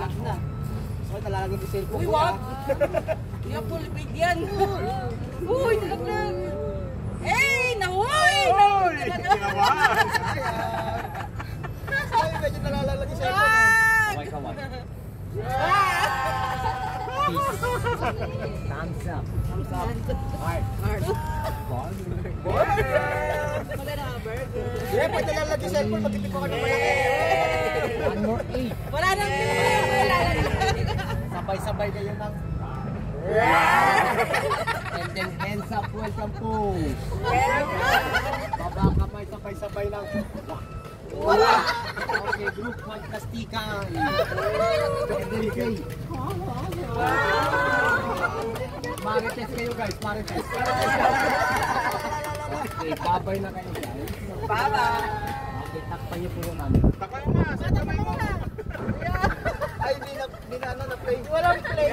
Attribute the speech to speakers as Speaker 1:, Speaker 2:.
Speaker 1: Lagi na. So, nalalagay yung cellphone.
Speaker 2: Uy, wag! Hindi ako lipid yan. Uy, nalaglag. Eh, nahuy!
Speaker 3: Uy! Ginawan!
Speaker 1: Ay, medyo nalalagay yung cellphone.
Speaker 2: Wag!
Speaker 4: Kaway. Thumbs up.
Speaker 1: Thumbs up.
Speaker 4: Heart.
Speaker 2: Wala na, burger.
Speaker 1: Sige, pag nalalagay yung cellphone, magtitip ako ng malaki.
Speaker 4: One more eight.
Speaker 2: Wala nang wala na.
Speaker 4: Sabay-sabay kayo ng... And then hands up, welcome po. Baba kamay, sabay-sabay lang. Wala! Okay, group fantastikan. Okay. Marites kayo guys, marites. Okay, babay na kayo guys.
Speaker 2: Baba.
Speaker 4: Okay, takpan niyo po yung namin.
Speaker 3: Takpan mo nga, sa kamay mo.
Speaker 1: Ay, hindi na play. Walang play.